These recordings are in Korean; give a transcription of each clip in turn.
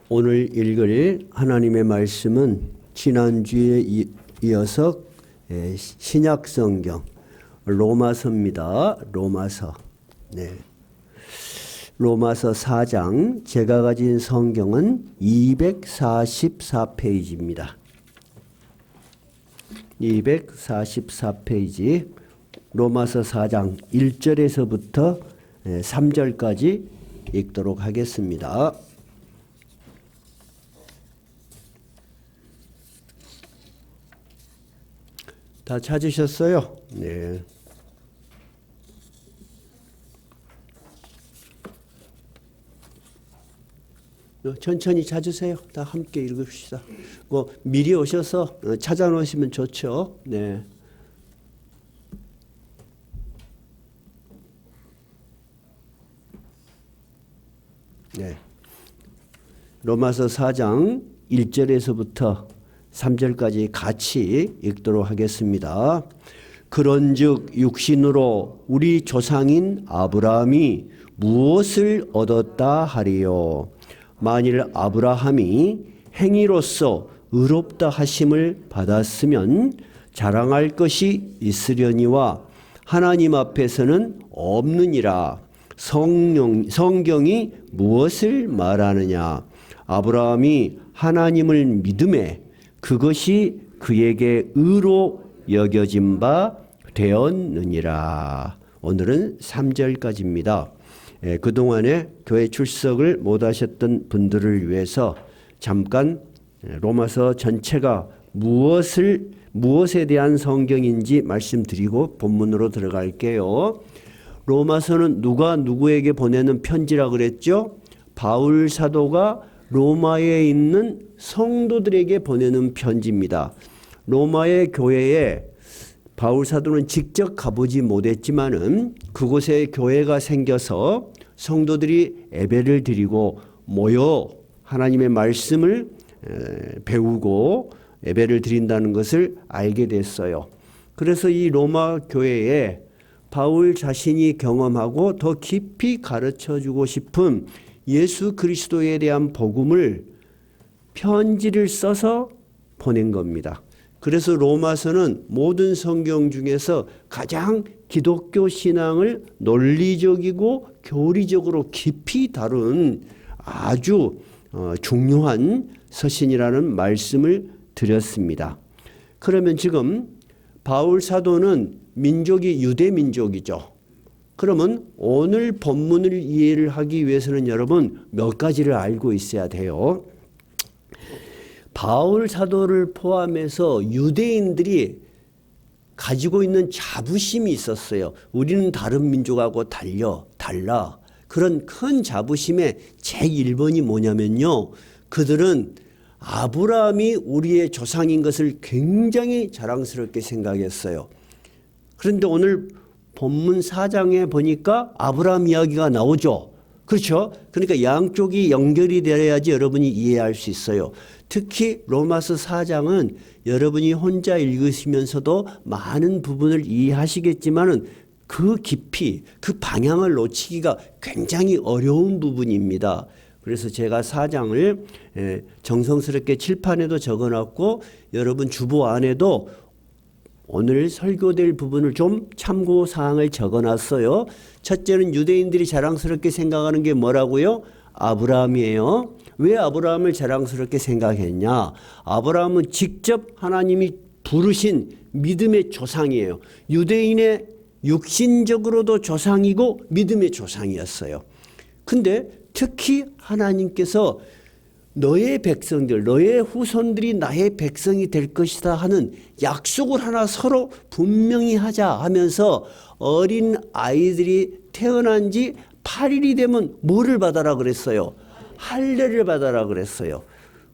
오늘 읽을 하나님의 말씀은 지난주에 이어서 신약 성경 로마서입니다. 로마서. 로마서 4장, 제가 가진 성경은 244페이지입니다. 244페이지, 로마서 4장 1절에서부터 3절까지 읽도록 하겠습니다. 다 찾으셨어요? 네. 천천히 찾으세요. 다 함께 읽읍시다. 미리 오셔서 찾아놓으시면 좋죠. 네. 네. 로마서 4장 1절에서부터 3절까지 같이 읽도록 하겠습니다. 그런즉 육신으로 우리 조상인 아브라함이 무엇을 얻었다 하리요? 만일 아브라함이 행위로서 의롭다 하심을 받았으면 자랑할 것이 있으려니와 하나님 앞에서는 없느니라. 성경이 무엇을 말하느냐? 아브라함이 하나님을 믿음에 그것이 그에게 의로 여겨진 바 되었느니라. 오늘은 3절까지입니다. 그동안에 교회 출석을 못하셨던 분들을 위해서 잠깐 로마서 전체가 무엇에 대한 성경인지 말씀드리고 본문으로 들어갈게요. 로마서는 누가 누구에게 보내는 편지라 그랬죠? 바울 사도가 로마에 있는 성도들에게 보내는 편지입니다. 로마의 교회에 바울 사도는 직접 가보지 못했지만은 그곳에 교회가 생겨서 성도들이 예배를 드리고 모여 하나님의 말씀을 배우고 예배를 드린다는 것을 알게 됐어요. 그래서 이 로마 교회에 바울 자신이 경험하고 더 깊이 가르쳐주고 싶은 예수 그리스도에 대한 복음을 편지를 써서 보낸 겁니다. 그래서 로마서는 모든 성경 중에서 가장 기독교 신앙을 논리적이고 교리적으로 깊이 다룬 아주 중요한 서신이라는 말씀을 드렸습니다. 그러면 지금 바울 사도는 민족이 유대 민족이죠. 그러면 오늘 본문을 이해를 하기 위해서는 여러분 몇 가지를 알고 있어야 돼요. 바울 사도를 포함해서 유대인들이 가지고 있는 자부심이 있었어요. 우리는 다른 민족하고 달라. 그런 큰 자부심의 제1번이 뭐냐면요. 그들은 아브라함이 우리의 조상인 것을 굉장히 자랑스럽게 생각했어요. 그런데 오늘 본문 4장에 보니까 아브라함 이야기가 나오죠. 그렇죠? 그러니까 양쪽이 연결이 되어야지 여러분이 이해할 수 있어요. 특히 로마서 4장은 여러분이 혼자 읽으시면서도 많은 부분을 이해하시겠지만은 그 깊이, 그 방향을 놓치기가 굉장히 어려운 부분입니다. 그래서 제가 4장을 정성스럽게 칠판에도 적어놨고 여러분 주보 안에도 오늘 설교될 부분을 좀 참고사항을 적어놨어요. 첫째는 유대인들이 자랑스럽게 생각하는 게 뭐라고요? 아브라함이에요. 왜 아브라함을 자랑스럽게 생각했냐? 아브라함은 직접 하나님이 부르신 믿음의 조상이에요. 유대인의 육신적으로도 조상이고 믿음의 조상이었어요. 근데 특히 하나님께서 너의 백성들, 너의 후손들이 나의 백성이 될 것이다 하는 약속을 하나 서로 분명히 하자 하면서 어린 아이들이 태어난 지 8일이 되면 뭐를 받아라 그랬어요? 할례를 받아라 그랬어요.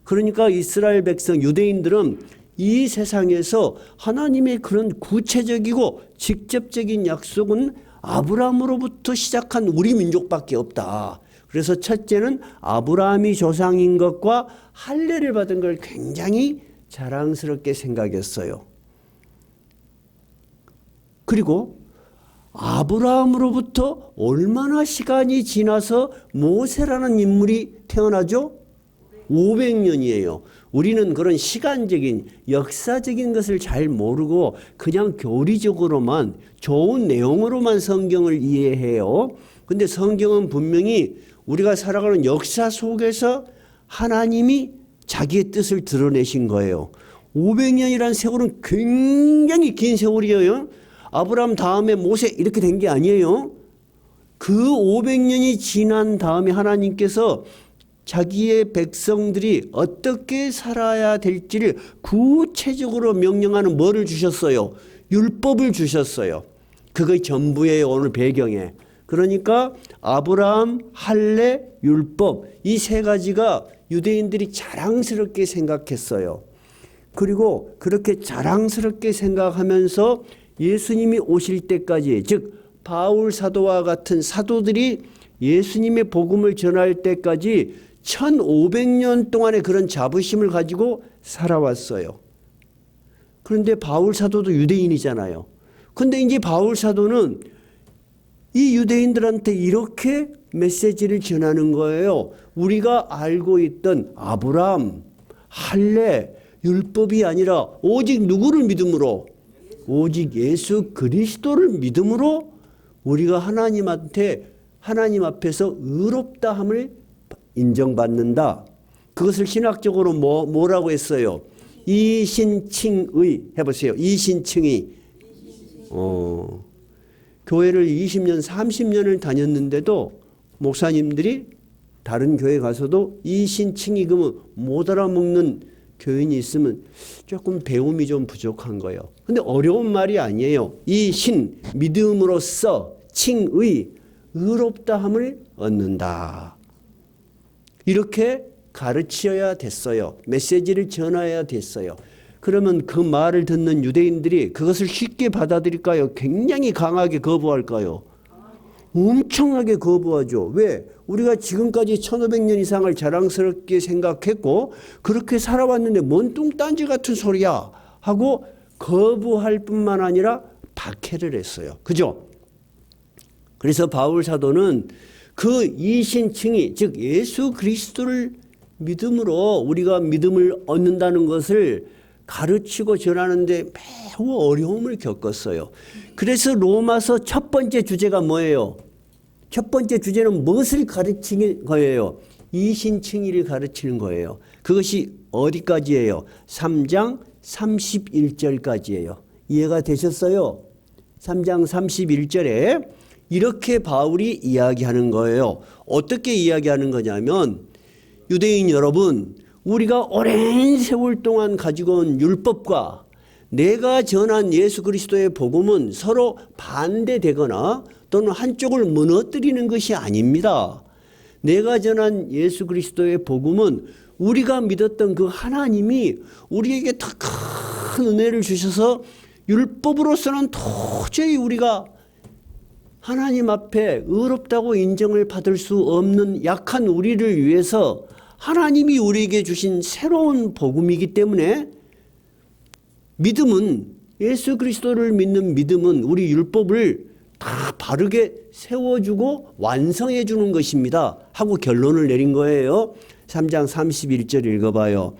그러니까 이스라엘 백성 유대인들은 이 세상에서 하나님의 그런 구체적이고 직접적인 약속은 아브라함으로부터 시작한 우리 민족밖에 없다. 그래서 첫째는 아브라함이 조상인 것과 할례를 받은 걸 굉장히 자랑스럽게 생각했어요. 그리고 아브라함으로부터 얼마나 시간이 지나서 모세라는 인물이 태어나죠? 500년이에요. 우리는 그런 시간적인 역사적인 것을 잘 모르고 그냥 교리적으로만 좋은 내용으로만 성경을 이해해요. 근데 성경은 분명히 우리가 살아가는 역사 속에서 하나님이 자기의 뜻을 드러내신 거예요. 500년이라는 세월은 굉장히 긴 세월이에요. 아브라함 다음에 모세 이렇게 된 게 아니에요. 그 500년이 지난 다음에 하나님께서 자기의 백성들이 어떻게 살아야 될지를 구체적으로 명령하는 뭐를 주셨어요? 율법을 주셨어요. 그게 전부예요, 오늘 배경에. 그러니까 아브라함, 할례, 율법 이 세 가지가 유대인들이 자랑스럽게 생각했어요. 그리고 그렇게 자랑스럽게 생각하면서 예수님이 오실 때까지, 즉 바울 사도와 같은 사도들이 예수님의 복음을 전할 때까지 1500년 동안의 그런 자부심을 가지고 살아왔어요. 그런데 바울 사도도 유대인이잖아요. 근데 이제 바울 사도는 이 유대인들한테 이렇게 메시지를 전하는 거예요. 우리가 알고 있던 아브라함, 할례, 율법이 아니라 오직 누구를 믿음으로? 오직 예수 그리스도를 믿음으로 우리가 하나님 앞에서 의롭다함을 인정받는다. 그것을 신학적으로 뭐라고 했어요? 이신칭의. 해보세요. 이신칭의. 교회를 20년, 30년을 다녔는데도 목사님들이 다른 교회 가서도 이신칭의 그러면 못 알아먹는 교인이 있으면 조금 배움이 좀 부족한 거예요. 근데 어려운 말이 아니에요. 이신, 믿음으로써 칭의, 의롭다함을 얻는다. 이렇게 가르쳐야 됐어요. 메시지를 전해야 됐어요. 그러면 그 말을 듣는 유대인들이 그것을 쉽게 받아들일까요? 굉장히 강하게 거부할까요? 엄청나게 거부하죠. 왜? 우리가 지금까지 1500년 이상을 자랑스럽게 생각했고 그렇게 살아왔는데 뭔 뚱딴지 같은 소리야 하고 거부할 뿐만 아니라 박해를 했어요. 그죠? 그래서 바울 사도는 그 이신칭의, 즉 예수 그리스도를 믿음으로 우리가 믿음을 얻는다는 것을 가르치고 전하는데 매우 어려움을 겪었어요. 그래서 로마서 첫 번째 주제가 뭐예요? 첫 번째 주제는 무엇을 가르치는 거예요? 이신칭의를 가르치는 거예요. 그것이 어디까지예요? 3장 31절까지예요. 이해가 되셨어요? 3장 31절에 이렇게 바울이 이야기하는 거예요. 어떻게 이야기하는 거냐면 유대인 여러분, 우리가 오랜 세월 동안 가지고 온 율법과 내가 전한 예수 그리스도의 복음은 서로 반대되거나 또는 한쪽을 무너뜨리는 것이 아닙니다. 내가 전한 예수 그리스도의 복음은 우리가 믿었던 그 하나님이 우리에게 더 큰 은혜를 주셔서 율법으로서는 도저히 우리가 하나님 앞에 의롭다고 인정을 받을 수 없는 약한 우리를 위해서 하나님이 우리에게 주신 새로운 복음이기 때문에 믿음은, 예수 그리스도를 믿는 믿음은 우리 율법을 다 바르게 세워주고 완성해 주는 것입니다 하고 결론을 내린 거예요. 3장 31절 읽어봐요.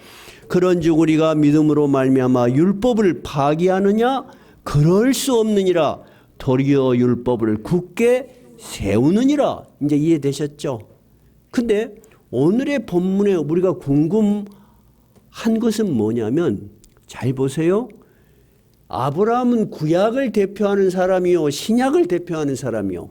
그런즉 우리가 믿음으로 말미암아 율법을 파기하느냐? 그럴 수 없느니라. 도리어 율법을 굳게 세우느니라. 이제 이해되셨죠? 근데 오늘의 본문에 우리가 궁금한 것은 뭐냐면 잘 보세요. 아브라함은 구약을 대표하는 사람이요, 신약을 대표하는 사람이요?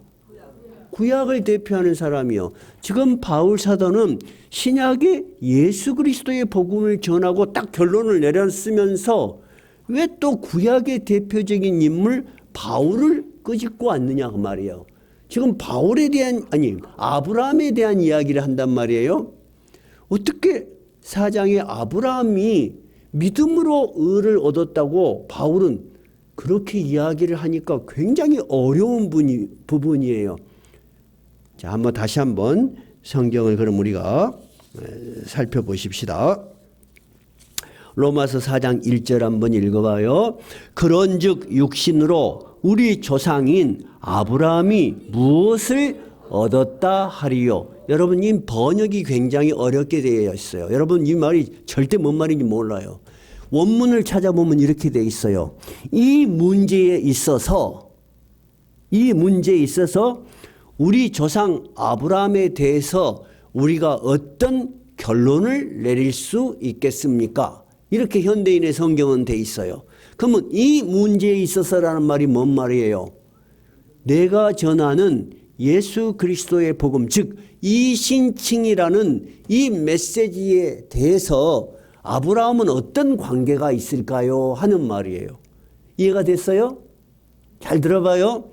구약을 대표하는 사람이요. 지금 바울 사도는 신약의 예수 그리스도의 복음을 전하고 딱 결론을 내렸으면서 왜 또 구약의 대표적인 인물 바울을 끄집고 왔느냐 그 말이에요. 지금 바울에 대한, 아니 아브라함에 대한 이야기를 한단 말이에요. 어떻게 4장에 아브라함이 믿음으로 의를 얻었다고 바울은 그렇게 이야기를 하니까 굉장히 어려운 부분이에요. 자, 다시 한번 성경을 그럼 우리가 살펴보십시다. 로마서 4장 1절 한번 읽어봐요. 그런즉 육신으로 우리 조상인 아브라함이 무엇을 얻었다 하리요. 여러분 이 번역이 굉장히 어렵게 되어 있어요. 여러분 이 말이 절대 뭔 말인지 몰라요. 원문을 찾아보면 이렇게 되어 있어요. 이 문제에 있어서 우리 조상 아브라함에 대해서 우리가 어떤 결론을 내릴 수 있겠습니까? 이렇게 현대인의 성경은 돼 있어요. 그러면 이 문제에 있어서라는 말이 뭔 말이에요? 내가 전하는 예수 그리스도의 복음, 즉 이신칭이라는 이 메시지에 대해서 아브라함은 어떤 관계가 있을까요? 하는 말이에요. 이해가 됐어요? 잘 들어봐요.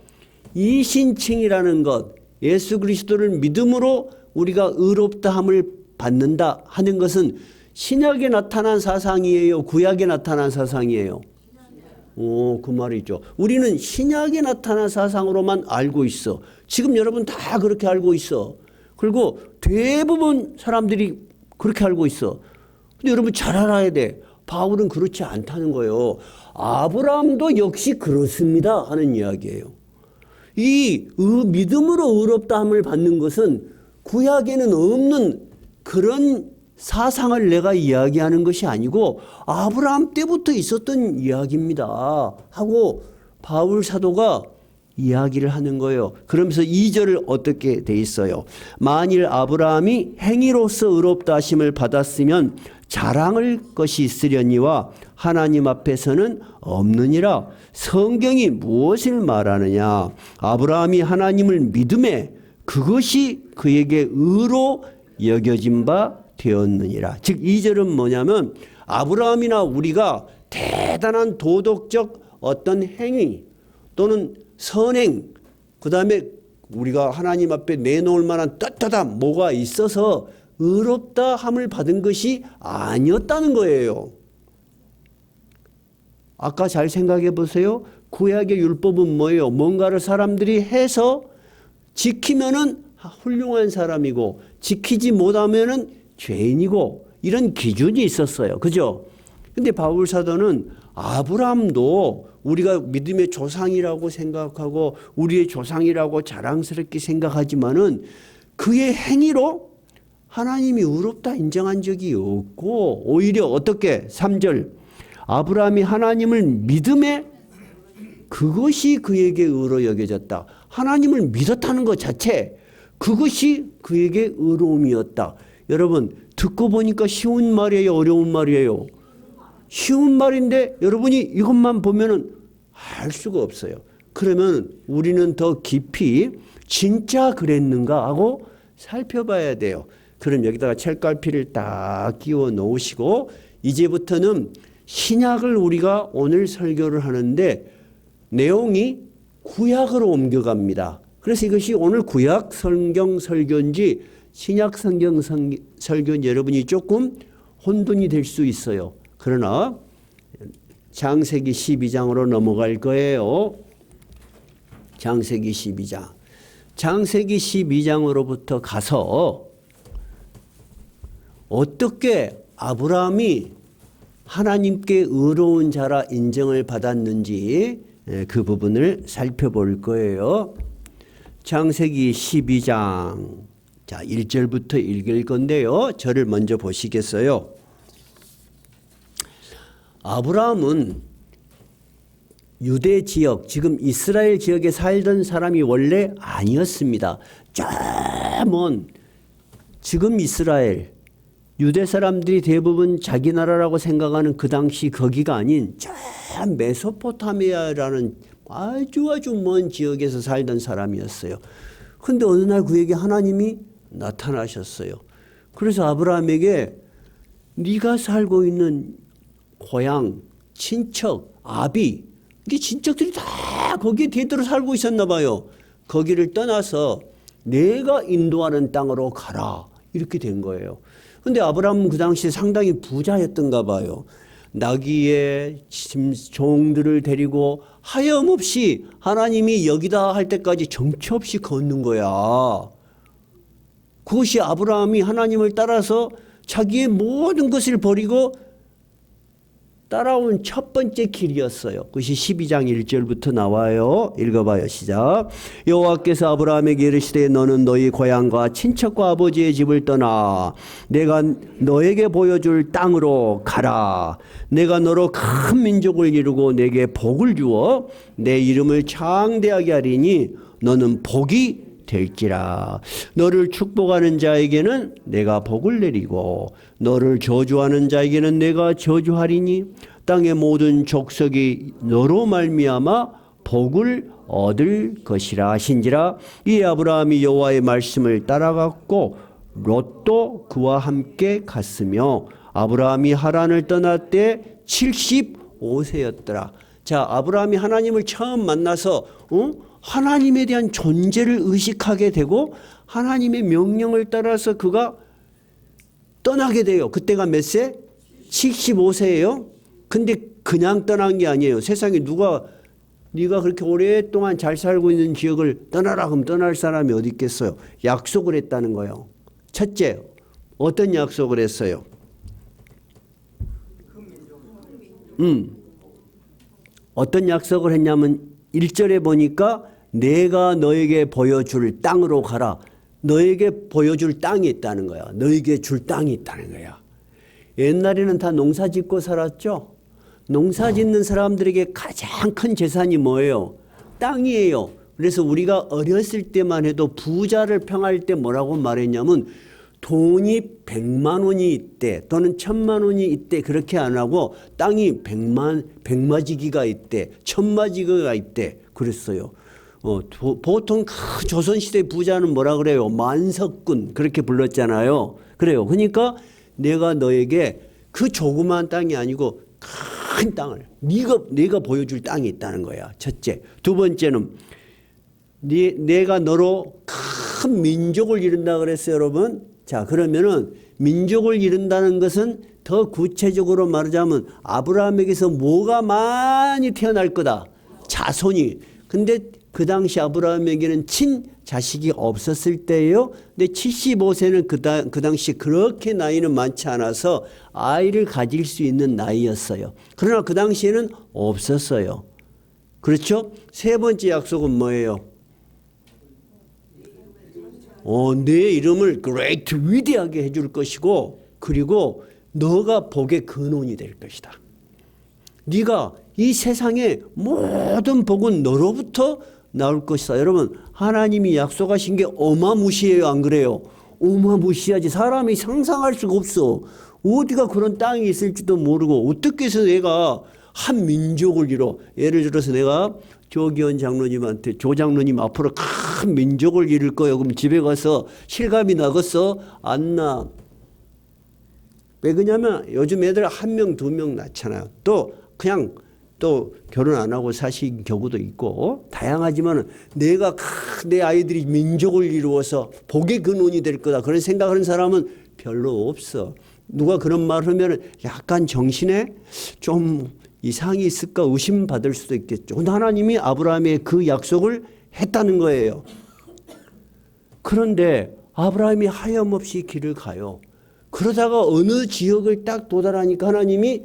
이신칭이라는 것, 예수 그리스도를 믿음으로 우리가 의롭다함을 받는다 하는 것은 신약에 나타난 사상이에요? 구약에 나타난 사상이에요? 그 말이죠. 우리는 신약에 나타난 사상으로만 알고 있어. 지금 여러분 다 그렇게 알고 있어. 그리고 대부분 사람들이 그렇게 알고 있어. 근데 여러분 잘 알아야 돼. 바울은 그렇지 않다는 거예요. 아브라함도 역시 그렇습니다 하는 이야기예요. 이 믿음으로 의롭다함을 받는 것은 구약에는 없는 그런 사상을 내가 이야기하는 것이 아니고 아브라함 때부터 있었던 이야기입니다 하고 바울 사도가 이야기를 하는 거예요. 그러면서 2절을 어떻게 돼 있어요? 만일 아브라함이 행위로서 의롭다 하심을 받았으면 자랑할 것이 있으려니와 하나님 앞에서는 없느니라. 성경이 무엇을 말하느냐? 아브라함이 하나님을 믿음에 그것이 그에게 의로 여겨진 바 되었느니라. 즉 2절은 뭐냐면 아브라함이나 우리가 대단한 도덕적 어떤 행위 또는 선행, 그 다음에 우리가 하나님 앞에 내놓을 만한 떳떳함 뭐가 있어서 의롭다 함을 받은 것이 아니었다는 거예요. 아까 잘 생각해 보세요. 구약의 율법은 뭐예요? 뭔가를 사람들이 해서 지키면은 훌륭한 사람이고 지키지 못하면은 죄인이고 이런 기준이 있었어요. 그죠? 근데 바울 사도는 아브라함도 우리가 믿음의 조상이라고 생각하고 우리의 조상이라고 자랑스럽게 생각하지만은 그의 행위로 하나님이 의롭다 인정한 적이 없고 오히려 어떻게 3절 아브라함이 하나님을 믿음에 그것이 그에게 의로 여겨졌다. 하나님을 믿었다는 것 자체 그것이 그에게 의로움이었다. 여러분 듣고 보니까 쉬운 말이에요? 어려운 말이에요? 쉬운 말인데 여러분이 이것만 보면은 알 수가 없어요. 그러면 우리는 더 깊이 진짜 그랬는가 하고 살펴봐야 돼요. 그럼 여기다가 책갈피를 딱 끼워 놓으시고 이제부터는 신약을 우리가 오늘 설교를 하는데 내용이 구약으로 옮겨갑니다. 그래서 이것이 오늘 구약 성경 설교인지 신약 성경 설교인지 여러분이 조금 혼돈이 될 수 있어요. 그러나 창세기 12장으로 넘어갈 거예요. 창세기 12장. 창세기 12장으로부터 가서 어떻게 아브라함이 하나님께 의로운 자라 인정을 받았는지 그 부분을 살펴볼 거예요. 창세기 12장. 자, 1절부터 읽을 건데요. 저를 먼저 보시겠어요? 아브라함은 유대 지역, 지금 이스라엘 지역에 살던 사람이 원래 아니었습니다. 저 먼 지금 이스라엘, 유대 사람들이 대부분 자기 나라라고 생각하는 그 당시 거기가 아닌 저 메소포타미아라는 아주 먼 지역에서 살던 사람이었어요. 그런데 어느 날 그에게 하나님이 나타나셨어요. 그래서 아브라함에게 네가 살고 있는 고향, 친척, 아비 이게 친척들이 다 거기에 대대로 살고 있었나 봐요. 거기를 떠나서 내가 인도하는 땅으로 가라 이렇게 된 거예요. 그런데 아브라함은 그 당시에 상당히 부자였던가 봐요. 나귀의 종들을 데리고 하염없이 하나님이 여기다 할 때까지 정처 없이 걷는 거야. 그것이 아브라함이 하나님을 따라서 자기의 모든 것을 버리고 따라온 첫 번째 길이었어요. 그것이 12장 1절부터 나와요. 읽어봐요. 시작. 여호와께서 아브라함에게 이르시되 너는 너희 고향과 친척과 아버지의 집을 떠나 내가 너에게 보여줄 땅으로 가라. 내가 너로 큰 민족을 이루고 내게 복을 주어 내 이름을 창대하게 하리니 너는 복이 될지라. 너를 축복하는 자에게는 내가 복을 내리고 너를 저주하는 자에게는 내가 저주하리니 땅의 모든 족속이 너로 말미암아 복을 얻을 것이라 하신지라. 이에 아브라함이 여호와의 말씀을 따라갔고 롯도 그와 함께 갔으며 아브라함이 하란을 떠날 때 75세였더라. 자, 아브라함이 하나님을 처음 만나서 하나님에 대한 존재를 의식하게 되고 하나님의 명령을 따라서 그가 떠나게 돼요. 그때가 몇 세? 75세예요. 근데 그냥 떠난 게 아니에요. 세상에 네가 그렇게 오랫동안 잘 살고 있는 지역을 떠나라 그럼 떠날 사람이 어디 있겠어요. 약속을 했다는 거예요. 첫째, 어떤 약속을 했어요? 어떤 약속을 했냐면 1절에 보니까 내가 너에게 보여줄 땅으로 가라. 너에게 보여줄 땅이 있다는 거야. 너에게 줄 땅이 있다는 거야. 옛날에는 다 농사 짓고 살았죠. 농사 짓는 사람들에게 가장 큰 재산이 뭐예요? 땅이에요. 그래서 우리가 어렸을 때만 해도 부자를 평할 때 뭐라고 말했냐면 돈이 100만 원이 있대 또는 1000만 원이 있대 그렇게 안 하고 땅이 백마지기가 있대 1000마지기가 있대 그랬어요. 보통 그 조선시대 부자는 뭐라 그래요? 만석군 그렇게 불렀잖아요. 그래요. 그러니까 내가 너에게 그 조그마한 땅이 아니고 큰 땅을 네가 보여줄 땅이 있다는 거야. 첫째. 두 번째는 내가 너로 큰 민족을 이룬다 그랬어요, 여러분. 자, 그러면은 민족을 이룬다는 것은 더 구체적으로 말하자면 아브라함에게서 뭐가 많이 태어날 거다. 자손이. 근데 그 당시 아브라함에게는 친자식이 없었을 때예요. 근데 75세는 그 당시 그렇게 나이는 많지 않아서 아이를 가질 수 있는 나이였어요. 그러나 그 당시에는 없었어요. 그렇죠? 세 번째 약속은 뭐예요? 내 이름을 great 위대하게 해줄 것이고 그리고 너가 복의 근원이 될 것이다. 네가 이 세상의 모든 복은 너로부터 나올 것이다. 여러분 하나님이 약속하신 게 어마무시해요. 안 그래요? 어마무시하지. 사람이 상상할 수가 없어. 어디가 그런 땅이 있을지도 모르고 어떻게 해서 내가 한 민족을 이뤄. 예를 들어서 내가 조기현 장로님한테 조 장로님 앞으로 큰 민족을 이룰 거예요. 그럼 집에 가서 실감이 나겠어? 안 나. 왜 그러냐면 요즘 애들 1명, 2명 낳잖아요. 또 그냥 또 결혼 안 하고 사신 경우도 있고 다양하지만 내가 내 아이들이 민족을 이루어서 복의 근원이 될 거다. 그런 생각하는 사람은 별로 없어. 누가 그런 말을 하면 약간 정신에 좀 이상이 있을까 의심받을 수도 있겠죠. 근데 하나님이 아브라함의 그 약속을 했다는 거예요. 그런데 아브라함이 하염없이 길을 가요. 그러다가 어느 지역을 딱 도달하니까 하나님이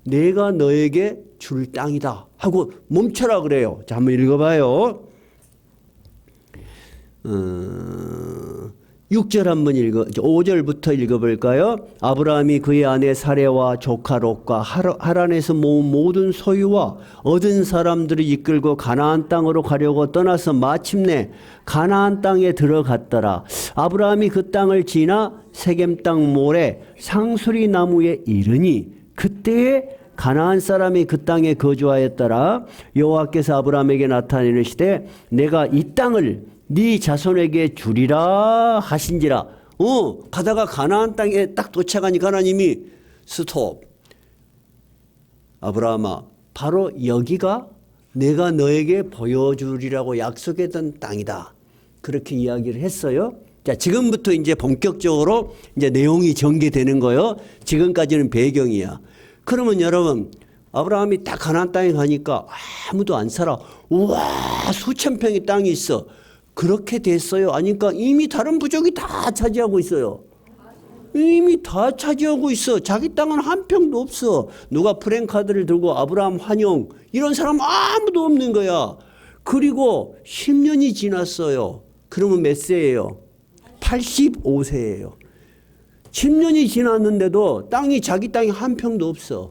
내가 너에게 줄 땅이다 하고 멈춰라 그래요. 자, 한번 읽어봐요. 6절 한번 5절부터 읽어볼까요? 아브라함이 그의 아내 사레와 조카 롯과 하란에서 모은 모든 소유와 얻은 사람들을 이끌고 가나안 땅으로 가려고 떠나서 마침내 가나안 땅에 들어갔더라. 아브라함이 그 땅을 지나 세겜 땅 모래 상수리 나무에 이르니 그때에 가나안 사람이 그 땅에 거주하였더라. 여호와께서 아브라함에게 나타내시되 내가 이 땅을 네 자손에게 주리라 하신지라. 가다가 가나안 땅에 딱 도착하니까 하나님이 스톱. 아브라함아, 바로 여기가 내가 너에게 보여주리라고 약속했던 땅이다. 그렇게 이야기를 했어요. 자, 지금부터 이제 본격적으로 이제 내용이 전개되는 거예요. 지금까지는 배경이야. 그러면 여러분, 아브라함이 딱 가나안 땅에 가니까 아무도 안 살아. 우와, 수천 평의 땅이 있어. 그렇게 됐어요? 아니까 이미 다른 부족이 다 차지하고 있어요. 이미 다 차지하고 있어. 자기 땅은 한 평도 없어. 누가 프랜카드를 들고 아브라함 환영 이런 사람 아무도 없는 거야. 그리고 10년이 지났어요. 그러면 몇 세예요? 85세예요. 10년이 지났는데도 자기 땅이 한 평도 없어.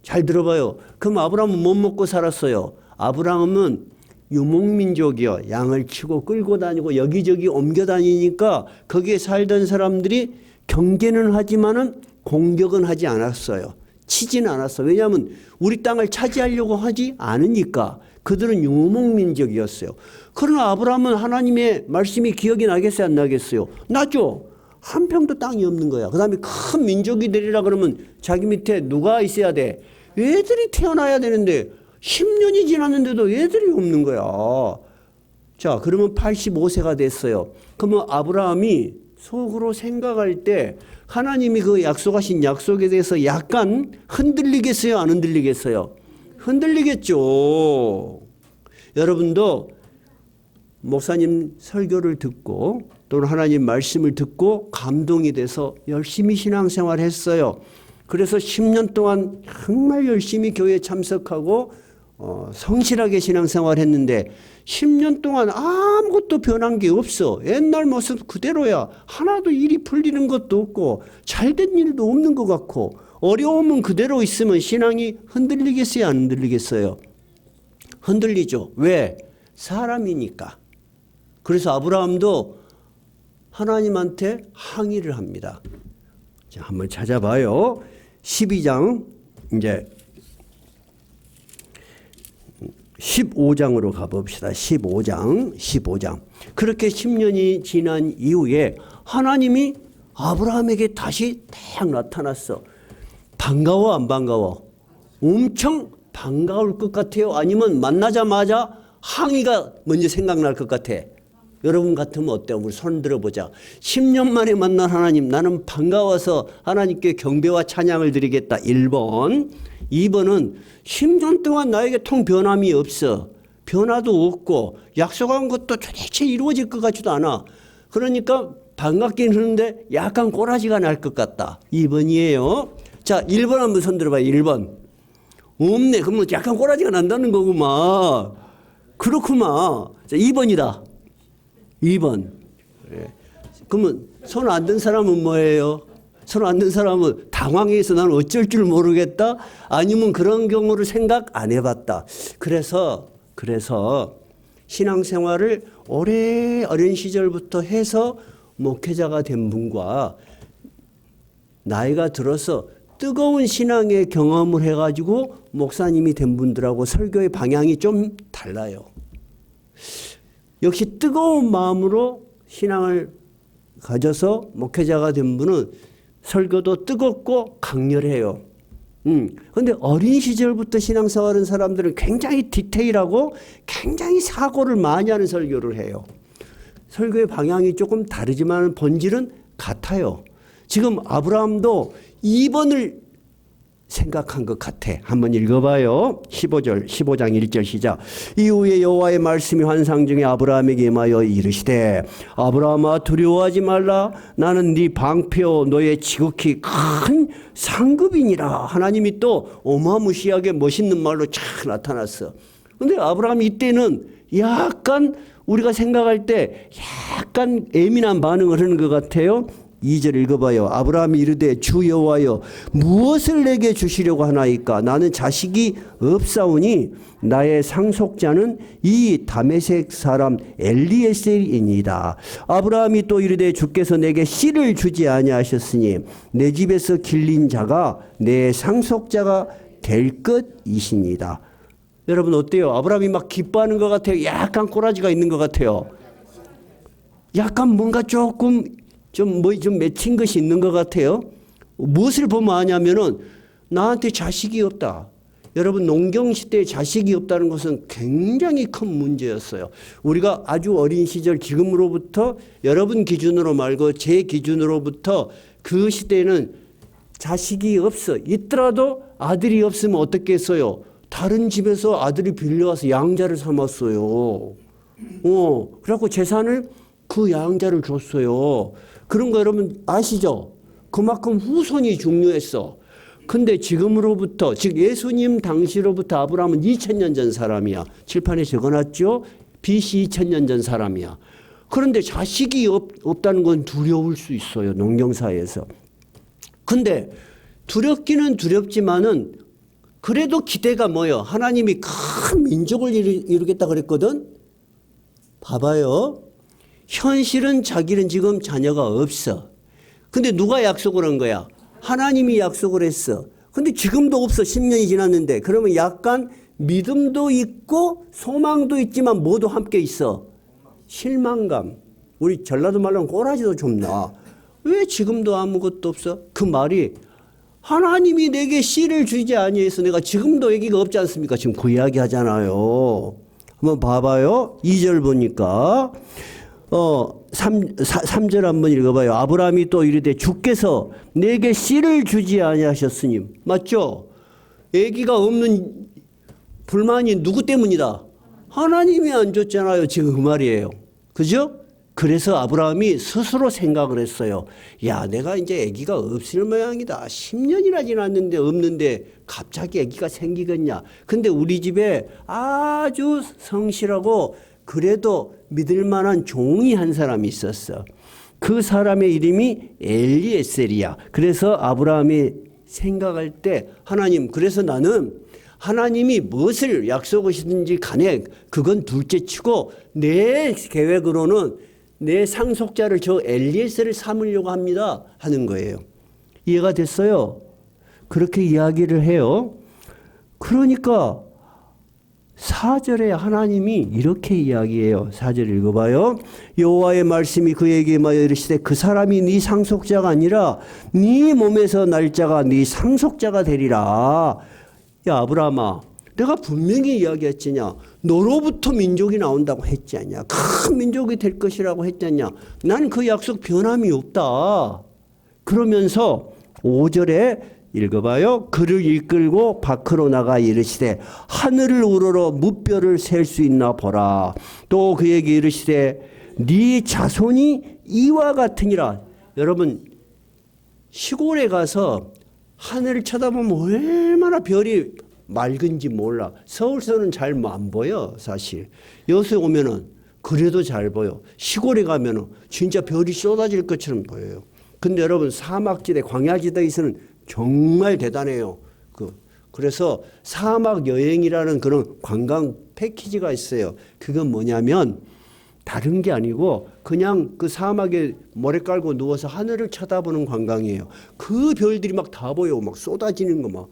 잘 들어봐요. 그럼 아브라함은 못 먹고 살았어요. 아브라함은 유목민족이요. 양을 치고 끌고 다니고 여기저기 옮겨 다니니까 거기에 살던 사람들이 경계는 하지만은 공격은 하지 않았어요. 치지는 않았어. 왜냐하면 우리 땅을 차지하려고 하지 않으니까. 그들은 유목민족이었어요. 그러나 아브라함은 하나님의 말씀이 기억이 나겠어요? 안 나겠어요? 나죠. 한 평도 땅이 없는 거야. 그 다음에 큰 민족이 되리라 그러면 자기 밑에 누가 있어야 돼? 애들이 태어나야 되는데 10년이 지났는데도 애들이 없는 거야. 자, 그러면 85세가 됐어요. 그러면 아브라함이 속으로 생각할 때 하나님이 그 약속하신 약속에 대해서 약간 흔들리겠어요? 안 흔들리겠어요? 흔들리겠죠. 여러분도 목사님 설교를 듣고 또는 하나님 말씀을 듣고 감동이 돼서 열심히 신앙생활 했어요. 그래서 10년 동안 정말 열심히 교회에 참석하고 성실하게 신앙생활 했는데 10년 동안 아무것도 변한 게 없어. 옛날 모습 그대로야. 하나도 일이 풀리는 것도 없고 잘된 일도 없는 것 같고 어려움은 그대로 있으면 신앙이 흔들리겠어요? 안 흔들리겠어요? 흔들리죠. 왜? 사람이니까. 그래서 아브라함도 하나님한테 항의를 합니다. 자, 한번 찾아봐요. 12장 이제 15장으로 가봅시다. 15장. 그렇게 10년이 지난 이후에 하나님이 아브라함에게 다시 딱 나타났어. 반가워 안 반가워? 엄청 반가울 것 같아요? 아니면 만나자마자 항의가 먼저 생각날 것 같아? 여러분 같으면 어때요? 우리 손 들어보자. 10년 만에 만난 하나님, 나는 반가워서 하나님께 경배와 찬양을 드리겠다. 1번. 2번은 10년 동안 나에게 통 변함이 없어. 변화도 없고 약속한 것도 도대체 이루어질 것 같지도 않아. 그러니까 반갑긴 하는데 약간 꼬라지가 날 것 같다. 2번이에요. 자, 1번 한번 손 들어봐요. 1번. 없네. 그러면 약간 꼬라지가 난다는 거구만. 그렇구만. 자, 2번이다. 2번. 그래. 그러면 손 안 든 사람은 뭐예요? 손 안 든 사람은 당황해서 나는 어쩔 줄 모르겠다? 아니면 그런 경우를 생각 안 해봤다. 그래서 신앙생활을 오래 어린 시절부터 해서 목회자가 된 분과 나이가 들어서 뜨거운 신앙의 경험을 해가지고 목사님이 된 분들하고 설교의 방향이 좀 달라요. 역시 뜨거운 마음으로 신앙을 가져서 목회자가 된 분은 설교도 뜨겁고 강렬해요. 그런데 어린 시절부터 신앙생활하는 사람들은 굉장히 디테일하고 굉장히 사고를 많이 하는 설교를 해요. 설교의 방향이 조금 다르지만 본질은 같아요. 지금 아브라함도 2번을 생각한 것 같아. 한번 읽어봐요. 15장 1절 시작. 이후에 여호와의 말씀이 환상 중에 아브라함에게 임하여 이르시되 아브라함아 두려워하지 말라. 나는 네 방패요 너의 지극히 큰 상급이니라. 하나님이 또 어마무시하게 멋있는 말로 촥 나타났어. 그런데 아브라함이 이때는 약간 우리가 생각할 때 약간 예민한 반응을 하는 것 같아요. 2절 읽어봐요. 아브라함이 이르되 주 여호와여 무엇을 내게 주시려고 하나이까? 나는 자식이 없사오니 나의 상속자는 이 다메섹 사람 엘리에셀이니이다. 아브라함이 또 이르되 주께서 내게 씨를 주지 아니하셨으니 내 집에서 길린 자가 내 상속자가 될 것이시니이다. 여러분 어때요? 아브라함이 막 기뻐하는 것 같아요? 약간 꼬라지가 있는 것 같아요? 약간 뭔가 조금 좀 맺힌 것이 있는 것 같아요. 무엇을 보면 아냐면은 나한테 자식이 없다. 여러분 농경시대에 자식이 없다는 것은 굉장히 큰 문제였어요. 우리가 아주 어린 시절 지금으로부터 여러분 기준으로 말고 제 기준으로부터 그 시대에는 자식이 없어. 있더라도 아들이 없으면 어떻게 했어요? 다른 집에서 아들이 빌려와서 양자를 삼았어요. 그래갖고 재산을 그 양자를 줬어요. 그런 거 여러분 아시죠? 그만큼 후손이 중요했어. 근데 지금으로부터, 즉 예수님 당시로부터 아브라함은 2000년 전 사람이야. 칠판에 적어놨죠? BC 2000년 전 사람이야. 그런데 자식이 없다는 건 두려울 수 있어요. 농경사에서. 근데 두렵기는 두렵지만은 그래도 기대가 뭐예요? 하나님이 큰 민족을 이루겠다 그랬거든? 봐봐요. 현실은 자기는 지금 자녀가 없어. 근데 누가 약속을 한 거야? 하나님이 약속을 했어. 근데 지금도 없어. 10년이 지났는데. 그러면 약간 믿음도 있고 소망도 있지만 뭐도 함께 있어? 실망감. 우리 전라도 말로는 꼬라지도 좀 나. 왜 지금도 아무것도 없어? 그 말이 하나님이 내게 씨를 주지 아니해서 내가 지금도 아기가 없지 않습니까? 지금 그 이야기 하잖아요. 한번 봐봐요. 2절 보니까 3절 한번 읽어봐요. 아브라함이 또 이르되 주께서 내게 씨를 주지 아니하셨으니. 맞죠? 아기가 없는 불만이 누구 때문이다? 하나님이 안 줬잖아요. 지금 그 말이에요. 그죠? 그래서 아브라함이 스스로 생각을 했어요. 야, 내가 이제 아기가 없을 모양이다. 10년이나 지났는데 없는데 갑자기 아기가 생기겠냐. 근데 우리 집에 아주 성실하고 그래도 믿을 만한 종이 한 사람이 있었어. 그 사람의 이름이 엘리에셀이야. 그래서 아브라함이 생각할 때 하나님, 그래서 나는 하나님이 무엇을 약속하시든지 간에 그건 둘째 치고 내 계획으로는 내 상속자를 저 엘리에셀을 삼으려고 합니다 하는 거예요. 이해가 됐어요? 그렇게 이야기를 해요. 그러니까 4절에 하나님이 이렇게 이야기해요. 4절 읽어봐요. 여호와의 말씀이 그에게 임하여 이르시되 그 사람이 네 상속자가 아니라 네 몸에서 날 자가 네 상속자가 되리라. 야 아브라함아, 내가 분명히 이야기했지냐. 너로부터 민족이 나온다고 했지 않냐. 큰 민족이 될 것이라고 했지 않냐. 난 그 약속 변함이 없다. 그러면서 5절에 읽어봐요. 그를 이끌고 밖으로 나가 이르시되 하늘을 우러러 무뼈를 셀 수 있나 보라. 또 그에게 이르시되 네 자손이 이와 같으니라. 여러분 시골에 가서 하늘을 쳐다보면 얼마나 별이 맑은지 몰라. 서울서는 잘 안 보여 사실. 여수에 오면은 그래도 잘 보여. 시골에 가면은 진짜 별이 쏟아질 것처럼 보여요. 근데 여러분 사막지대 광야지대에서는 정말 대단해요. 그래서 사막 여행이라는 그런 관광 패키지가 있어요. 그건 뭐냐면 다른 게 아니고 그냥 그 사막에 모래 깔고 누워서 하늘을 쳐다보는 관광이에요. 그 별들이 막 다 보여. 막 쏟아지는 거 막.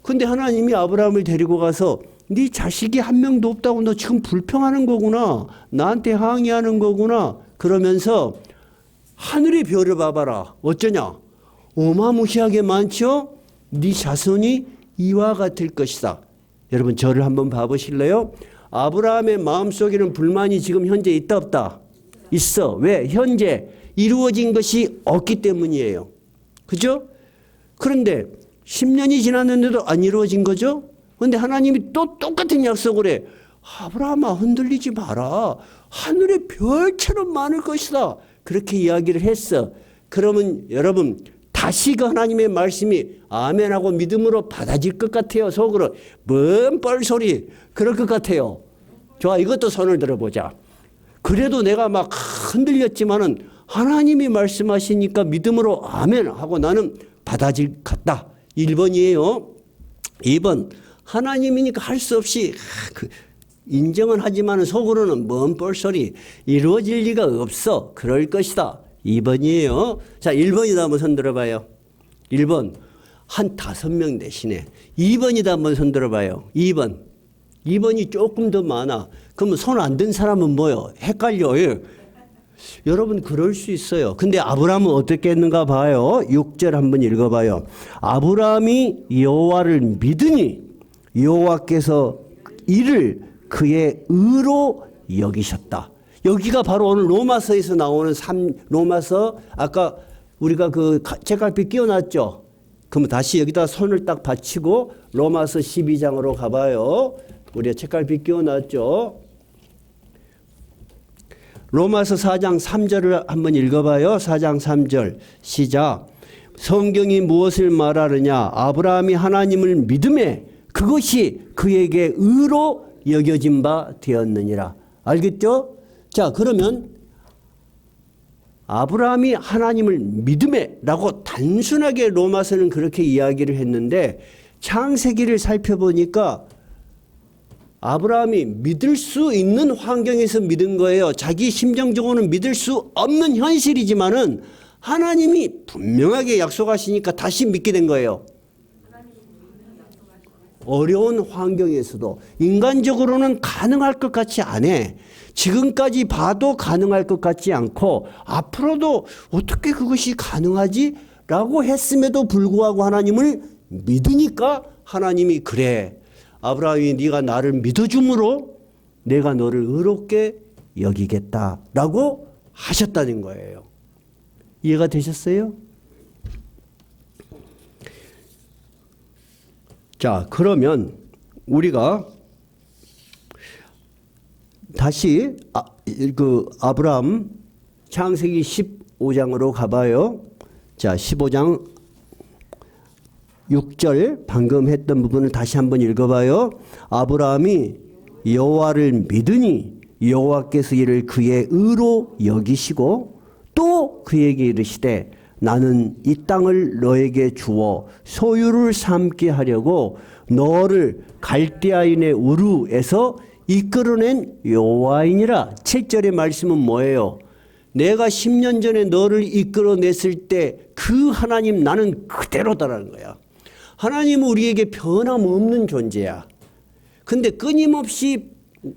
근데 하나님이 아브라함을 데리고 가서 네 자식이 한 명도 없다고 너 지금 불평하는 거구나. 나한테 항의하는 거구나. 그러면서 하늘의 별을 봐봐라. 어쩌냐? 어마무시하게 많죠? 네 자손이 이와 같을 것이다. 여러분 저를 한번 봐보실래요? 아브라함의 마음속에는 불만이 지금 현재 있다 없다? 있어. 왜? 현재 이루어진 것이 없기 때문이에요. 그죠? 그런데 10년이 지났는데도 안 이루어진 거죠? 그런데 하나님이 또 똑같은 약속을 해. 아브라함아 흔들리지 마라. 하늘의 별처럼 많을 것이다. 그렇게 이야기를 했어. 그러면 여러분 다시 그 하나님의 말씀이 아멘하고 믿음으로 받아질 것 같아요. 속으로. 뭔 뻘소리. 그럴 것 같아요. 좋아, 이것도 손을 들어보자. 그래도 내가 막 흔들렸지만은 하나님이 말씀하시니까 믿음으로 아멘 하고 나는 받아질 것 같다. 1번이에요. 2번. 하나님이니까 할 수 없이 인정은 하지만 속으로는 뭔 뻘소리. 이루어질 리가 없어. 그럴 것이다. 2번이에요. 자, 1번이다 한번 손 들어봐요. 1번. 한 5명 대신에 2번이다 한번 손 들어봐요. 2번. 2번이 조금 더 많아. 그러면 손 안 든 사람은 뭐요? 헷갈려요. 여러분 그럴 수 있어요. 근데 아브라함은 어떻게 했는가 봐요. 6절 한번 읽어봐요. 아브라함이 여호와를 믿으니 여호와께서 이를 그의 의로 여기셨다. 여기가 바로 오늘 로마서에서 나오는 로마서 아까 우리가 그 책갈피 끼워놨죠. 그럼 다시 여기다 손을 딱 받치고 로마서 12장으로 가봐요. 우리가 책갈피 끼워놨죠. 로마서 4장 3절을 한번 읽어봐요. 4장 3절 시작. 성경이 무엇을 말하느냐? 아브라함이 하나님을 믿음에 그것이 그에게 의로 여겨진 바 되었느니라. 알겠죠? 자, 그러면 아브라함이 하나님을 믿음에라고 단순하게 로마서는 그렇게 이야기를 했는데 창세기를 살펴보니까 아브라함이 믿을 수 있는 환경에서 믿은 거예요. 자기 심정적으로는 믿을 수 없는 현실이지만은 하나님이 분명하게 약속하시니까 다시 믿게 된 거예요. 어려운 환경에서도 인간적으로는 가능할 것 같이 안 해. 지금까지 봐도 가능할 것 같지 않고 앞으로도 어떻게 그것이 가능하지? 라고 했음에도 불구하고 하나님을 믿으니까 하나님이 그래. 아브라함이 네가 나를 믿어줌으로 내가 너를 의롭게 여기겠다라고 하셨다는 거예요. 이해가 되셨어요? 자, 그러면 우리가 다시 아브라함 창세기 15장으로 가봐요. 자, 15장 6절 방금 했던 부분을 다시 한번 읽어봐요. 아브라함이 여호와를 믿으니 여호와께서 이를 그의 의로 여기시고 또 그에게 이르시되 나는 이 땅을 너에게 주어 소유를 삼게 하려고 너를 갈대아인의 우르에서 이끌어낸 여호와이니라. 7절의 말씀은 뭐예요? 내가 10년 전에 너를 이끌어냈을 때 그 하나님 나는 그대로다라는 거야. 하나님은 우리에게 변함없는 존재야. 근데 끊임없이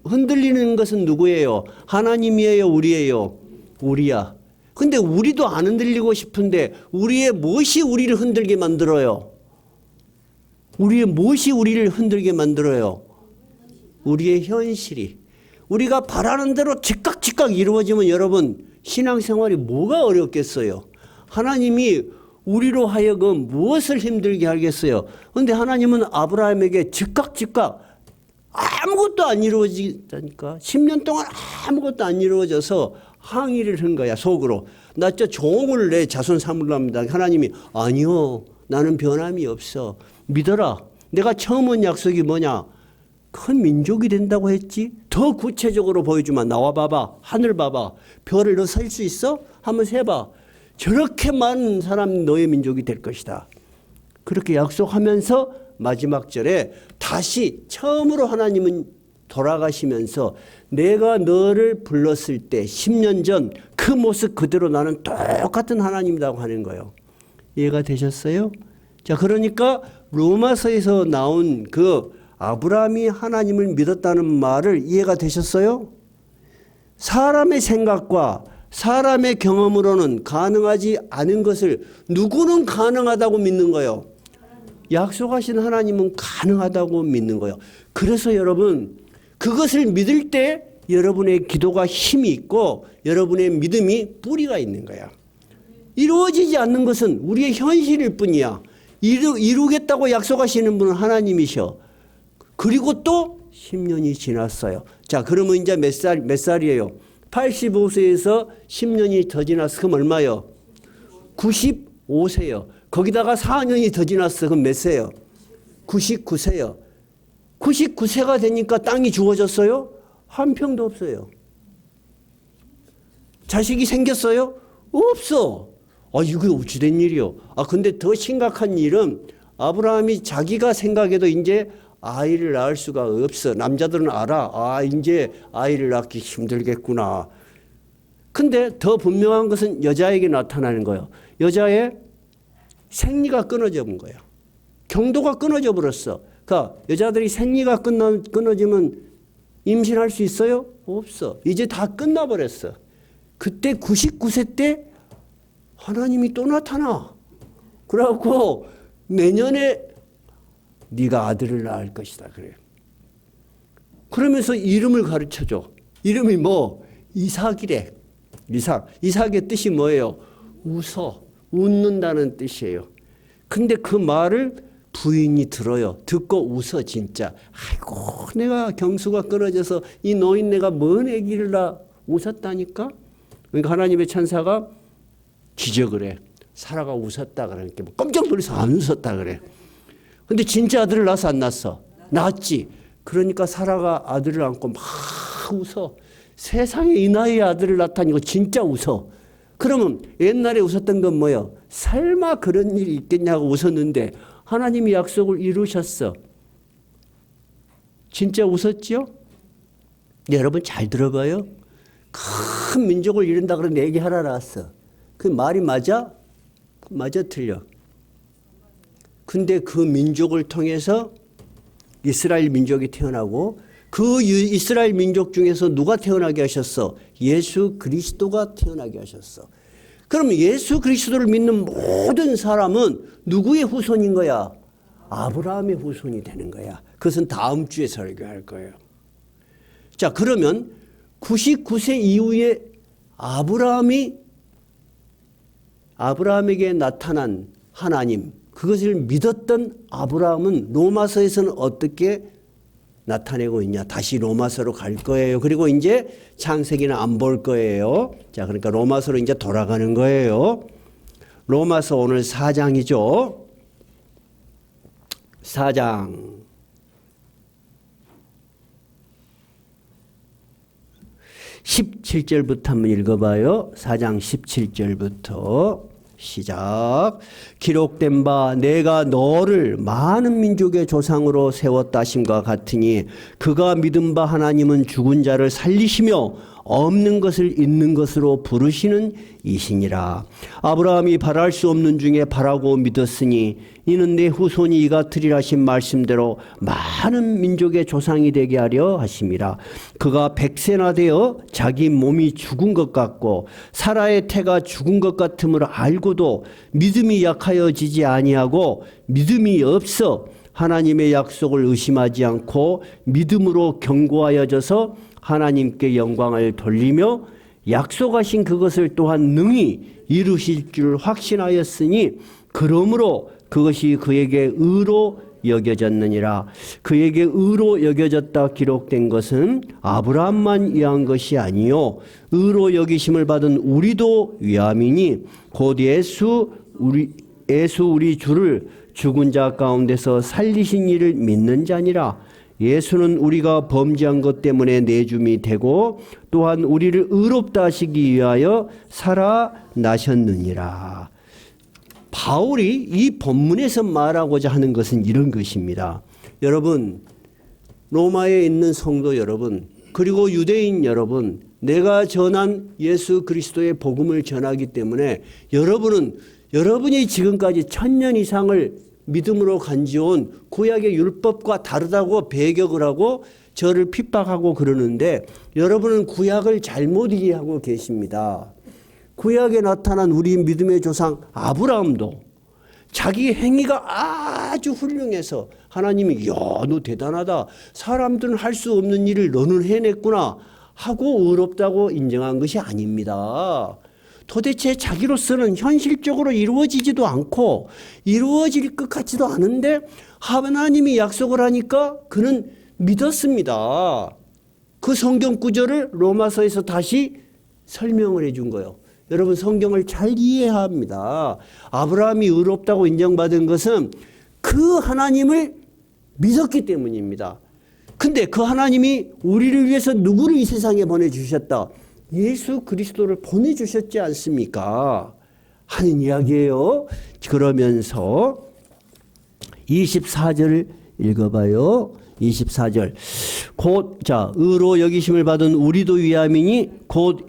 흔들리는 것은 누구예요? 하나님이에요? 우리예요? 우리야. 근데 우리도 안 흔들리고 싶은데 우리의 무엇이 우리를 흔들게 만들어요? 우리의 무엇이 우리를 흔들게 만들어요? 우리의 현실이. 우리가 바라는 대로 즉각 이루어지면 여러분 신앙생활이 뭐가 어렵겠어요? 하나님이 우리로 하여금 무엇을 힘들게 하겠어요? 그런데 하나님은 아브라함에게 즉각 아무것도 안 이루어지다니까. 10년 동안 아무것도 안 이루어져서 항의를 한 거야, 속으로. 나 저 종을 내 자손 삼으려 합니다. 하나님이 아니요, 나는 변함이 없어. 믿어라. 내가 처음 한 약속이 뭐냐? 큰 민족이 된다고 했지. 더 구체적으로 보여주면 나와 봐봐. 하늘 봐봐. 별을 너 셀 수 있어? 한번 세봐. 저렇게 많은 사람 너의 민족이 될 것이다. 그렇게 약속하면서 마지막 절에 다시 처음으로 하나님은 돌아가시면서 내가 너를 불렀을 때 10년 전 그 모습 그대로 나는 똑같은 하나님이라고 하는 거예요. 이해가 되셨어요? 자, 그러니까 로마서에서 나온 그 아브라함이 하나님을 믿었다는 말을 이해가 되셨어요? 사람의 생각과 사람의 경험으로는 가능하지 않은 것을 누구는 가능하다고 믿는 거예요? 약속하신 하나님은 가능하다고 믿는 거예요. 그래서 여러분 그것을 믿을 때 여러분의 기도가 힘이 있고 여러분의 믿음이 뿌리가 있는 거야. 이루어지지 않는 것은 우리의 현실일 뿐이야. 이루겠다고 약속하시는 분은 하나님이셔. 그리고 또 10년이 지났어요. 자, 그러면 이제 몇 살이에요? 85세에서 10년이 더 지났어. 그럼 얼마요? 95세요. 거기다가 4년이 더 지났어. 그럼 몇 세요? 99세요. 99세가 되니까 땅이 주어졌어요? 한 평도 없어요. 자식이 생겼어요? 없어. 이거 어찌된 일이요? 근데 더 심각한 일은 아브라함이 자기가 생각해도 이제 아이를 낳을 수가 없어. 남자들은 알아. 이제 아이를 낳기 힘들겠구나. 근데 더 분명한 것은 여자에게 나타나는 거예요. 여자의 생리가 끊어져 본 거예요. 경도가 끊어져 버렸어. 그러니까 여자들이 생리가 끊어지면 임신할 수 있어요? 없어. 이제 다 끝나버렸어. 그때 99세 때 하나님이 또 나타나. 그래갖고 내년에 네가 아들을 낳을 것이다. 그래요. 그러면서 이름을 가르쳐줘. 이름이 뭐? 이삭이래. 이삭의 뜻이 뭐예요? 웃는다는 뜻이에요. 근데 그 말을 부인이 들어요. 듣고 웃어 진짜. 아이고 내가 경수가 끊어져서 이 노인네가 뭔 아기를 낳아. 웃었다니까. 그러니까 하나님의 천사가 기적을 해. 사라가 웃었다 그러니까 깜짝 놀라서 안 웃었다 그래. 근데 진짜 아들을 낳았어 안 낳았어? 낳았지. 그러니까 사라가 아들을 안고 막 웃어. 세상에 이 나이에 아들을 낳다니 이거 진짜 웃어. 그러면 옛날에 웃었던 건 뭐예요? 설마 그런 일이 있겠냐고 웃었는데 하나님이 약속을 이루셨어. 진짜 웃었죠? 네, 여러분 잘 들어봐요. 큰 민족을 이룬다 그러는 얘기 하나 나왔어. 그 말이 맞아? 맞아 틀려. 근데 그 민족을 통해서 이스라엘 민족이 태어나고 그 이스라엘 민족 중에서 누가 태어나게 하셨어? 예수 그리스도가 태어나게 하셨어. 그러면 예수 그리스도를 믿는 모든 사람은 누구의 후손인 거야? 아브라함의 후손이 되는 거야. 그것은 다음 주에 설교할 거예요. 자, 그러면 99세 이후에 아브라함에게 나타난 하나님, 그것을 믿었던 아브라함은 로마서에서는 어떻게 나타내고 있냐. 다시 로마서로 갈 거예요. 그리고 이제 창세기는 안 볼 거예요. 자, 그러니까 로마서로 이제 돌아가는 거예요. 로마서 오늘 4장이죠. 4장. 17절부터 한번 읽어봐요. 4장 17절부터 시작. 기록된 바 내가 너를 많은 민족의 조상으로 세웠다 하심과 같으니 그가 믿은 바 하나님은 죽은 자를 살리시며 없는 것을 있는 것으로 부르시는 이시니라. 아브라함이 바랄 수 없는 중에 바라고 믿었으니 이는 내 후손이 이 같으리라 하신 말씀대로 많은 민족의 조상이 되게 하려 하심이라. 그가 100세나 되어 자기 몸이 죽은 것 같고 사라의 태가 죽은 것 같음을 알고도 믿음이 약하여지지 아니하고 믿음이 없어 하나님의 약속을 의심하지 않고 믿음으로 견고하여져서 하나님께 영광을 돌리며 약속하신 그것을 또한 능히 이루실 줄 확신하였으니 그러므로 그것이 그에게 의로 여겨졌느니라. 그에게 의로 여겨졌다 기록된 것은 아브라함만 위한 것이 아니요 의로 여기심을 받은 우리도 위함이니 곧 예수 우리 주를 죽은 자 가운데서 살리신 이를 믿는 자니라. 예수는 우리가 범죄한 것 때문에 내줌이 되고 또한 우리를 의롭다 하시기 위하여 살아나셨느니라. 바울이 이 본문에서 말하고자 하는 것은 이런 것입니다. 여러분, 로마에 있는 성도 여러분, 그리고 유대인 여러분, 내가 전한 예수 그리스도의 복음을 전하기 때문에 여러분이 지금까지 1000년 이상을 믿음으로 간지온 구약의 율법과 다르다고 배격을 하고 저를 핍박하고 그러는데 여러분은 구약을 잘못 이해하고 계십니다. 구약에 나타난 우리 믿음의 조상 아브라함도 자기 행위가 아주 훌륭해서 하나님이 야, 너 대단하다. 사람들은 할 수 없는 일을 너는 해냈구나 하고 의롭다고 인정한 것이 아닙니다. 도대체 자기로서는 현실적으로 이루어지지도 않고 이루어질 것 같지도 않은데 하나님이 약속을 하니까 그는 믿었습니다. 그 성경 구절을 로마서에서 다시 설명을 해준 거예요. 여러분 성경을 잘 이해해야 합니다. 아브라함이 의롭다고 인정받은 것은 그 하나님을 믿었기 때문입니다. 근데 그 하나님이 우리를 위해서 누구를 이 세상에 보내주셨다? 예수 그리스도를 보내주셨지 않습니까? 하는 이야기예요. 그러면서 24절 읽어봐요. 24절. 곧 의로 여기심을 받은 우리도 위함이니 곧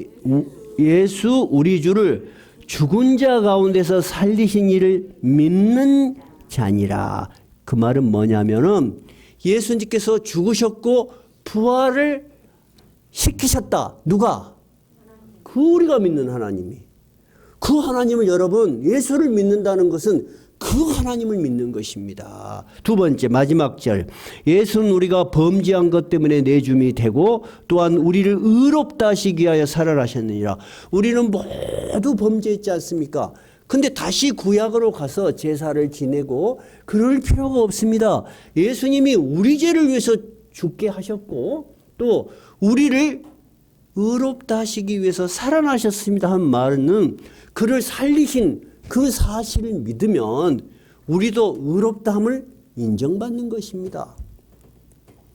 예수 우리 주를 죽은 자 가운데서 살리신 이를 믿는 자니라. 그 말은 뭐냐면은 예수님께서 죽으셨고 부활을 시키셨다. 누가? 그 우리가 믿는 하나님이. 그 하나님을 여러분 예수를 믿는다는 것은 그 하나님을 믿는 것입니다. 두 번째 마지막 절. 예수는 우리가 범죄한 것 때문에 내줌이 되고 또한 우리를 의롭다 하시기 위하여 살아나셨느니라. 우리는 모두 범죄했지 않습니까? 근데 다시 구약으로 가서 제사를 지내고 그럴 필요가 없습니다. 예수님이 우리 죄를 위해서 죽게 하셨고 또 우리를 의롭다 하시기 위해서 살아나셨습니다 한 말은 그를 살리신 그 사실을 믿으면 우리도 의롭다함을 인정받는 것입니다.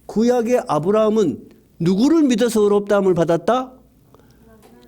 구약의 아브라함은 누구를 믿어서 의롭다함을 받았다?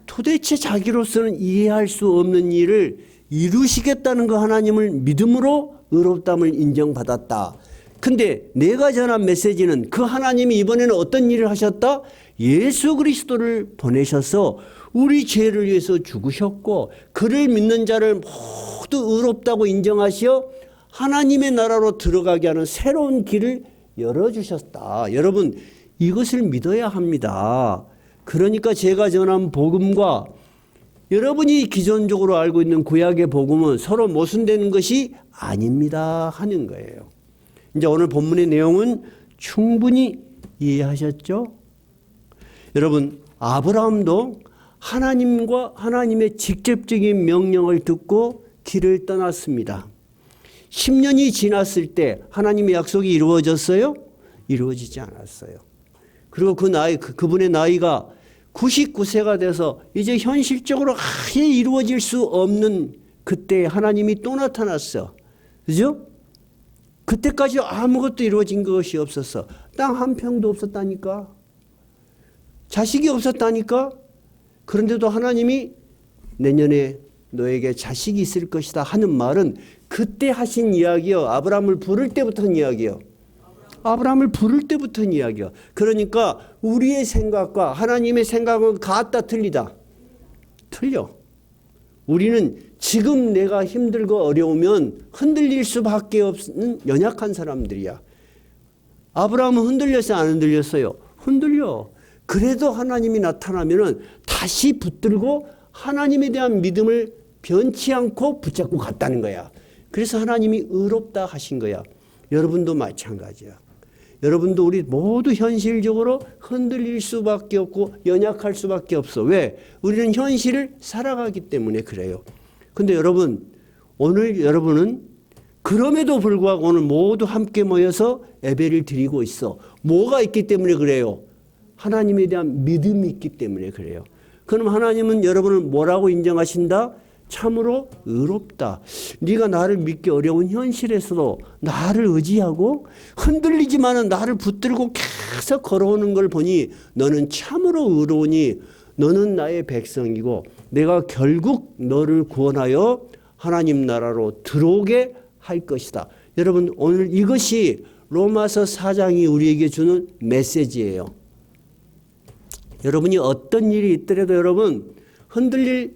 도대체 자기로서는 이해할 수 없는 일을 이루시겠다는 그 하나님을 믿음으로 의롭다함을 인정받았다. 근데 내가 전한 메시지는 그 하나님이 이번에는 어떤 일을 하셨다? 예수 그리스도를 보내셔서 우리 죄를 위해서 죽으셨고 그를 믿는 자를 모두 의롭다고 인정하시어 하나님의 나라로 들어가게 하는 새로운 길을 열어주셨다. 여러분 이것을 믿어야 합니다. 그러니까 제가 전한 복음과 여러분이 기존적으로 알고 있는 구약의 복음은 서로 모순되는 것이 아닙니다 하는 거예요. 이제 오늘 본문의 내용은 충분히 이해하셨죠? 여러분 아브라함도 하나님과 하나님의 직접적인 명령을 듣고 길을 떠났습니다. 10년이 지났을 때 하나님의 약속이 이루어졌어요? 이루어지지 않았어요. 그리고 그분의 나이가 99세가 돼서 이제 현실적으로 아예 이루어질 수 없는 그때 하나님이 또 나타났어. 그죠? 그때까지 아무것도 이루어진 것이 없었어. 땅 한 평도 없었다니까. 자식이 없었다니까. 그런데도 하나님이 내년에 너에게 자식이 있을 것이다 하는 말은 그때 하신 이야기요. 아브라함을 부를 때부터 한 이야기요. 아브라함을 부를 때부터 한 이야기요. 그러니까 우리의 생각과 하나님의 생각은 같다 틀리다? 틀려. 우리는 지금 내가 힘들고 어려우면 흔들릴 수밖에 없는 연약한 사람들이야. 아브라함은 흔들렸어요? 안 흔들렸어요? 흔들려. 그래도 하나님이 나타나면은 다시 붙들고 하나님에 대한 믿음을 변치 않고 붙잡고 갔다는 거야. 그래서 하나님이 의롭다 하신 거야. 여러분도 마찬가지야. 여러분도 우리 모두 현실적으로 흔들릴 수밖에 없고 연약할 수밖에 없어. 왜? 우리는 현실을 살아가기 때문에 그래요. 근데 여러분, 오늘 여러분은 그럼에도 불구하고 오늘 모두 함께 모여서 예배를 드리고 있어. 뭐가 있기 때문에 그래요? 하나님에 대한 믿음이 있기 때문에 그래요. 그럼 하나님은 여러분을 뭐라고 인정하신다? 참으로 의롭다. 네가 나를 믿기 어려운 현실에서도 나를 의지하고 흔들리지만은 나를 붙들고 계속 걸어오는 걸 보니 너는 참으로 의로우니 너는 나의 백성이고 내가 결국 너를 구원하여 하나님 나라로 들어오게 할 것이다. 여러분 오늘 이것이 로마서 4장이 우리에게 주는 메시지예요. 여러분이 어떤 일이 있더라도 여러분 흔들릴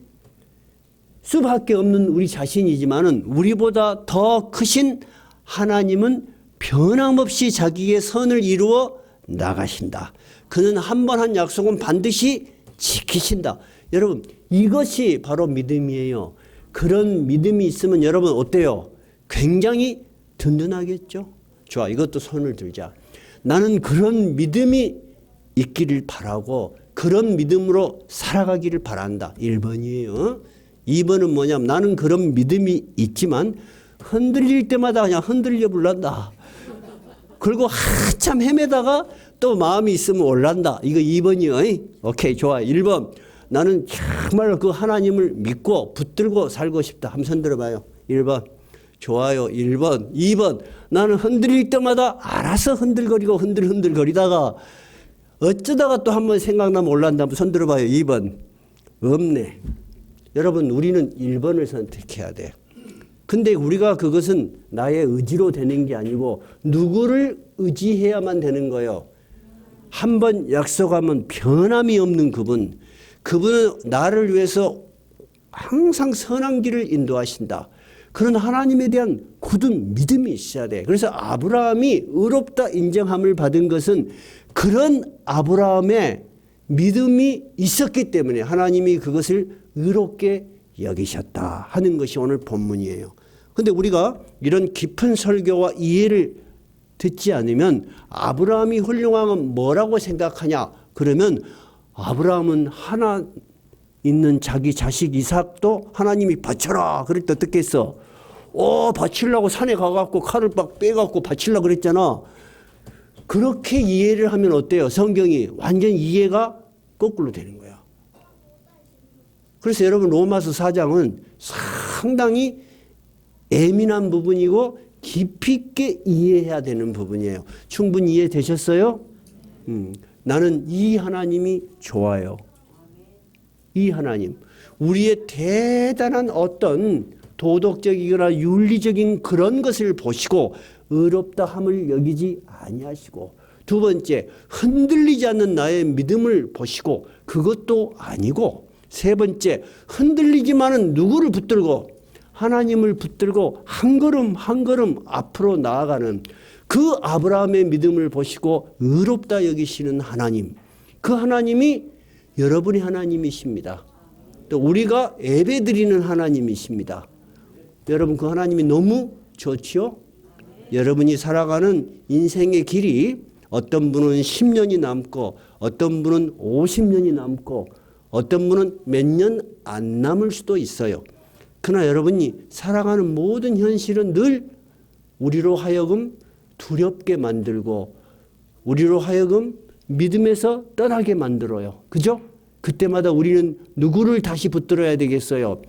수밖에 없는 우리 자신이지만은 우리보다 더 크신 하나님은 변함없이 자기의 선을 이루어 나가신다. 그는 한 번 한 약속은 반드시 지키신다. 여러분 이것이 바로 믿음이에요. 그런 믿음이 있으면 여러분 어때요? 굉장히 든든하겠죠? 좋아, 이것도 손을 들자. 나는 그런 믿음이 있기를 바라고 그런 믿음으로 살아가기를 바란다. 1번이에요. 2번은 뭐냐면 나는 그런 믿음이 있지만 흔들릴 때마다 그냥 흔들려 불란다. 그리고 한참 헤매다가 또 마음이 있으면 올란다. 이거 2번이요. 오케이, 좋아. 1번. 나는 정말 그 하나님을 믿고 붙들고 살고 싶다. 한번 손 들어봐요. 1번. 좋아요. 1번. 2번. 나는 흔들릴 때마다 알아서 흔들거리고 흔들거리다가 어쩌다가 또 한번 생각나면 올란다. 한번 손 들어봐요. 2번. 없네. 여러분 우리는 1번을 선택해야 돼. 근데 우리가 그것은 나의 의지로 되는 게 아니고 누구를 의지해야만 되는 거예요. 한번 약속하면 변함이 없는 그분. 그분은 나를 위해서 항상 선한 길을 인도하신다. 그런 하나님에 대한 굳은 믿음이 있어야 돼. 그래서 아브라함이 의롭다 인정함을 받은 것은 그런 아브라함의 믿음이 있었기 때문에 하나님이 그것을 의롭게 여기셨다 하는 것이 오늘 본문이에요. 그런데 우리가 이런 깊은 설교와 이해를 듣지 않으면 아브라함이 훌륭한 건 뭐라고 생각하냐? 그러면 아브라함은 하나 있는 자기 자식 이삭도 하나님이 바쳐라 그럴 때 어떻게 했어? 바치려고 산에 가갖고 칼을 막 빼갖고 바치려고 그랬잖아. 그렇게 이해를 하면 어때요? 성경이 완전 이해가 거꾸로 되는 거야. 그래서 여러분 로마서 4장은 상당히 예민한 부분이고 깊이 있게 이해해야 되는 부분이에요. 충분히 이해되셨어요? 나는 이 하나님이 좋아요. 이 하나님. 우리의 대단한 어떤 도덕적이거나 윤리적인 그런 것을 보시고 의롭다 함을 여기지 아니하시고, 두 번째, 흔들리지 않는 나의 믿음을 보시고 그것도 아니고, 세 번째, 흔들리지만은 누구를 붙들고? 하나님을 붙들고 한 걸음 한 걸음 앞으로 나아가는 그 아브라함의 믿음을 보시고 의롭다 여기시는 하나님, 그 하나님이 여러분의 하나님이십니다. 또 우리가 예배드리는 하나님이십니다. 여러분, 그 하나님이 너무 좋지요? 여러분이 살아가는 인생의 길이 어떤 분은 10년이 남고 어떤 분은 50년이 남고 어떤 분은 몇 년 안 남을 수도 있어요. 그러나 여러분이 살아가는 모든 현실은 늘 우리로 하여금 두렵게 만들고 우리로 하여금 믿음에서 떠나게 만들어요. 그죠? 그때마다 우리는 누구를 다시 붙들어야 되겠어요?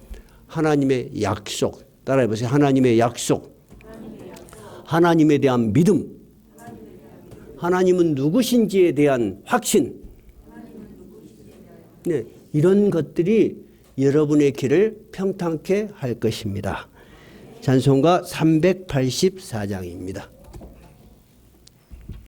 하나님의 약속. 따라해보세요. 하나님의 약속. 하나님에 대한 믿음. 하나님은 누구신지에 대한 확신. 네, 이런 것들이 여러분의 길을 평탄케 할 것입니다. 찬송가 384장입니다.